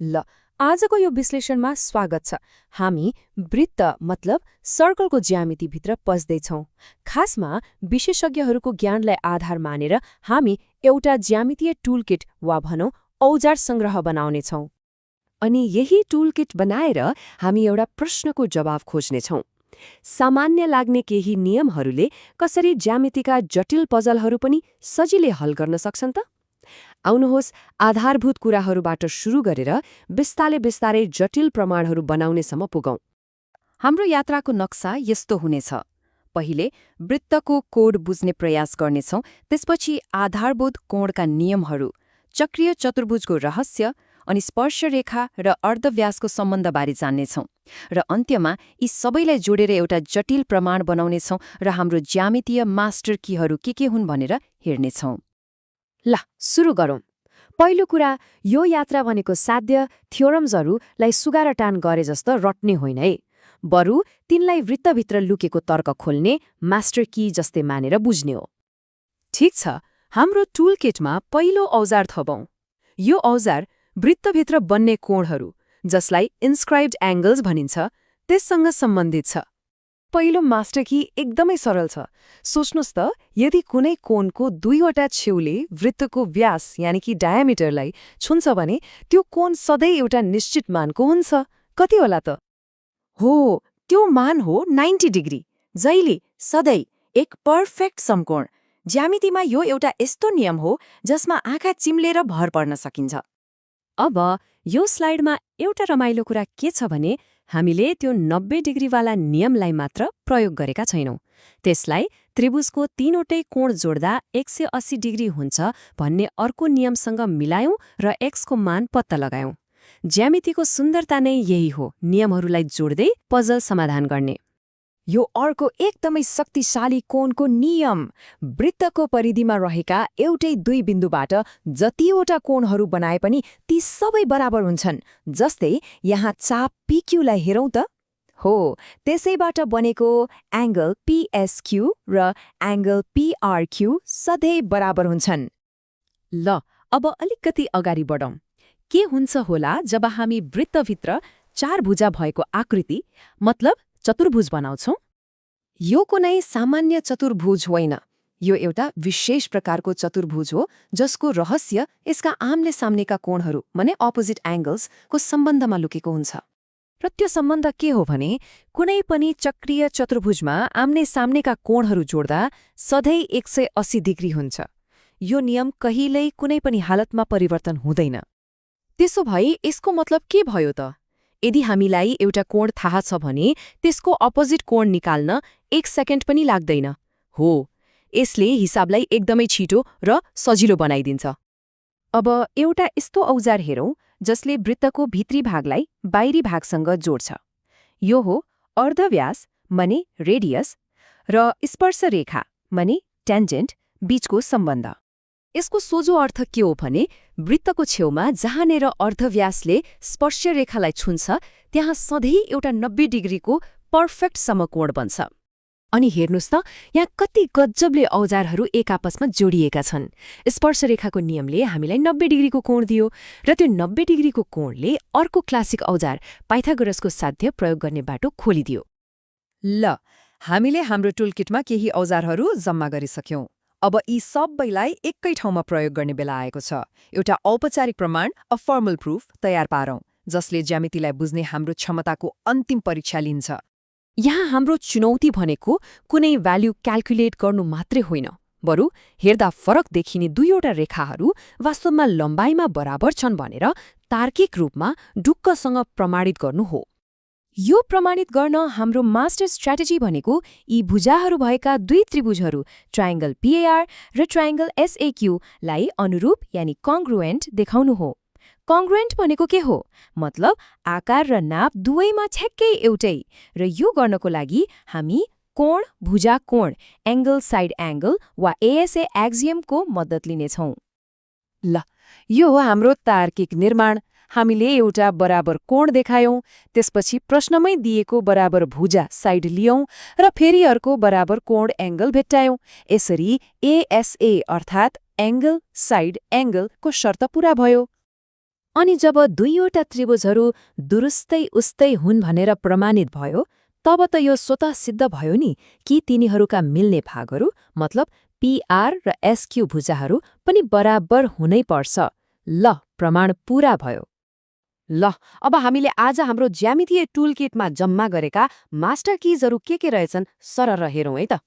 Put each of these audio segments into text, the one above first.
ल आजको यो विश्लेषणमा स्वागत छ। हामी वृत्त मतलब सर्कलको ज्यामितिभित्र पस्दैछौँ। खासमा विशेषज्ञहरूको ज्ञानलाई आधार मानेर हामी एउटा ज्यामितीय टुलकिट वा भनौँ औजार संग्रह बनाउनेछौँ। अनि यही टुलकिट बनाएर हामी एउटा प्रश्नको जवाब खोज्नेछौँ। सामान्य लाग्ने केही नियमहरूले कसरी ज्यामितिका जटिल पजलहरू पनि सजिलै हल गर्न सक्छन् त? आउनुहोस् आधारभूत कुराहरूबाट सुरु गरेर बिस्तारै बिस्तारै जटिल प्रमाणहरू बनाउनेसम्म पुगौं। हाम्रो यात्राको नक्सा यस्तो हुनेछ। पहिले वृत्तको कोड बुझ्ने प्रयास गर्नेछौँ, त्यसपछि आधारभूत कोणका नियमहरू, चक्रीय चतुर्भुजको रहस्य अनि स्पर्शरेखा र अर्धव्यासको सम्बन्धबारे जान्नेछौँ। र अन्त्यमा यी सबैलाई जोडेर एउटा जटिल प्रमाण बनाउनेछौँ र हाम्रो ज्यामितीय मास्टर कीहरू के हुन् भनेर हेर्नेछौँ। ल सुरु गरौँ। पहिलो कुरा, यो यात्रा भनेको साध्य थ्योरम्सहरूलाई सुगारटान गरे जस्तो रट्ने होइन है, बरु तिनलाई वृत्तभित्र लुकेको तर्क खोल्ने मास्टर की जस्तै मानेर बुझ्ने हो। ठिक छ, हाम्रो टुलकिटमा पहिलो औजार थपौँ। यो औजार वृत्तभित्र बन्ने कोणहरू, जसलाई इन्स्क्राइब्ड एंगल्स भनिन्छ, त्यससँग सम्बन्धित छ। पहिलो मास्टर की एकदमै सरल छ। सोच्नुहोस् त, यदि कुनै कोणको दुईवटा छेउले वृत्तको व्यास यानि कि डायामिटरलाई छुन्छ भने त्यो कोण सधैँ एउटा निश्चित मानको हुन्छ। कति होला त? हो, त्यो मान हो 90 डिग्री। जहिले, सधैँ एक पर्फेक्ट समकोण। ज्यामितिमा यो एउटा यस्तो नियम हो जसमा आँखा चिम्लेर भर पर्न सकिन्छ। अब यो स्लाइडमा एउटा रमाइलो कुरा के छ भने हामीले त्यो 90 डिग्रीवाला नियमलाई मात्र प्रयोग गरेका छैनौँ। त्यसलाई त्रिभुजको तीनवटै कोण जोड्दा 180 डिग्री हुन्छ भन्ने अर्को नियमसँग मिलायौँ र एक्सको मान पत्ता लगायौँ। ज्यामितिको सुन्दरता नै यही हो, नियमहरूलाई जोड्दै पजल समाधान गर्ने। यो अर्को एकदमै शक्तिशाली कोणको नियम। वृत्तको परिधिमा रहेका एउटै दुई बिन्दुबाट जतिवटा कोणहरू बनाए पनि ती सबै बराबर हुन्छन्। जस्तै यहाँ चाप PQ लाई हेरौँ त। हो, त्यसैबाट बनेको एंगल PSQ र एंगल PRQ सधैँ बराबर हुन्छन्। ल अब अलिकति अगाडि बढौँ। के हुन्छ होला जब हामी वृत्तभित्र चार भुजा भएको आकृति मतलब चतुर्भुज बनाउँछौँ? यो कुनै सामान्य चतुर्भुज होइन। यो एउटा विशेष प्रकारको चतुर्भुज हो जसको रहस्य यसका आम्ने सामनेका कोणहरू माने अपोजिट एंगल्सको सम्बन्धमा लुकेको हुन्छ। र त्यो सम्बन्ध के हो भने कुनै पनि चक्रीय चतुर्भुजमा आम्ने सामनेका कोणहरू जोड्दा सधैँ 180 डिग्री हुन्छ। यो नियम कहिल्यै कुनै पनि हालतमा परिवर्तन हुँदैन। त्यसो भए यसको मतलब के भयो त? यदि हामीलाई एउटा कोण थाहा छ भने त्यसको अपोजिट कोण निकाल्न 1 सेकेन्ड पनि लाग्दैन। हो, यसले हिसाबलाई एकदमै छिटो र सजिलो बनाइदिन्छ। अब एउटा यस्तो औजार हेरौँ जसले वृत्तको भित्री भागलाई बाहिरी भागसँग जोड्छ। यो हो अर्धव्यास माने रेडियस र स्पर्शरेखा माने टेन्जेन्ट बीचको सम्बन्ध। यसको सोझो अर्थ के हो भने वृत्तको छेउमा जहाँनेर अर्धव्यासले स्पर्शरेखालाई छुन्छ त्यहाँ सधैँ एउटा 90 डिग्रीको पर्फेक्ट समकोण बन्छ। अनि हेर्नुस् त, यहाँ कति गजबले औजारहरू एक आपसमा जोडिएका छन्। स्पर्शरेखाको नियमले हामीलाई 90 डिग्रीको कोण दियो र त्यो 90 डिग्रीको कोणले अर्को क्लासिक औजार पाइथागोरसको साध्य प्रयोग गर्ने बाटो खोलिदियो। ल हामीले हाम्रो टुलकिटमा केही औजारहरू जम्मा गरिसक्यौँ। अब यी सबैलाई एकै ठाउँमा प्रयोग गर्ने बेला आएको छ। एउटा औपचारिक प्रमाण फर्मल प्रुफ तयार पारौँ जसले ज्यामितिलाई बुझ्ने हाम्रो क्षमताको अन्तिम परीक्षा लिन्छ। यहाँ हाम्रो चुनौती भनेको कुनै भ्याल्यु क्याल्कुलेट गर्नु मात्रै होइन, बरु हेर्दा फरक देखिने दुईवटा रेखाहरू वास्तवमा लम्बाइमा बराबर छन् भनेर तार्किक रूपमा ढुक्कसँग प्रमाणित गर्नु हो। यो प्रमाणित गर्न हाम्रो मास्टर स्ट्र्याटेजी भनेको यी भुजाहरू भएका दुई त्रिभुजहरू ट्रायंगल PAR र ट्रायंगल SAQ लाई अनुरूप यानि कङ्ग्रुएन्ट देखाउनु हो। कङ्ग्रुएन्ट भनेको के हो? मतलब आकार र नाप दुवैमा ठ्याक्कै एउटै। र यो गर्नको लागि हामी कोण भुजा कोण एंगल साइड एंगल वा ASA एक्जियमको मद्दत लिनेछौँ। ल यो हो हाम्रो तार्किक निर्माण। हामीले एउटा बराबर कोण देखायौं, त्यसपछि प्रश्नमै दिएको बराबर भुजा साइड लियौं र फेरि अर्को बराबर कोण एंगल भेट्टायौं। यसरी ASA अर्थात् एंगल साइड एंगल को शर्त पूरा भयो। अनि जब दुईवटा त्रिभुजहरू दुरुस्तै उस्तै हुन् भनेर प्रमाणित भयो तब त यो स्वतः सिद्ध भयो नि कि तिनीहरूका मिल्ने भागहरू मतलब पीआर र एसक्यू भुजाहरू पनि बराबर हुनै पर्छ। ल प्रमाण पूरा भयो। ल अब हामीले आज हाम्रो ज्यामितीय टुलकिटमा जम्मा गरेका मास्टर किजहरू के रहेछन् सरर हेरौँ है त।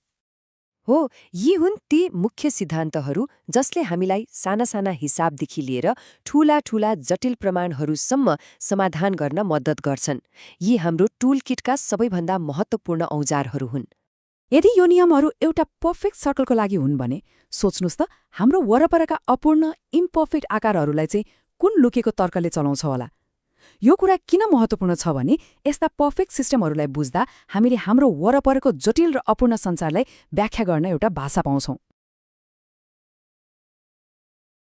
हो, यी हुन् ती मुख्य सिद्धान्तहरू जसले हामीलाई साना साना हिसाबदेखि लिएर ठूला ठूला जटिल प्रमाणहरूसम्म समाधान गर्न मद्दत गर्छन्। यी हाम्रो टुलकिटका सबैभन्दा महत्त्वपूर्ण औजारहरू हुन्। यदि यो नियमहरू एउटा पर्फेक्ट सर्कलको लागि हुन् भने सोच्नुस् त हाम्रो वरपरका अपूर्ण इम्पर्फेक्ट आकारहरूलाई चाहिँ कुन लुकेको तर्कले चलाउँछ होला। यो कुरा किन महत्त्वपूर्ण छ भने यस्ता पर्फेक्ट सिस्टमहरूलाई बुझ्दा हामीले हाम्रो वरपरको जटिल र अपूर्ण संसारलाई व्याख्या गर्न एउटा भाषा पाउँछौं।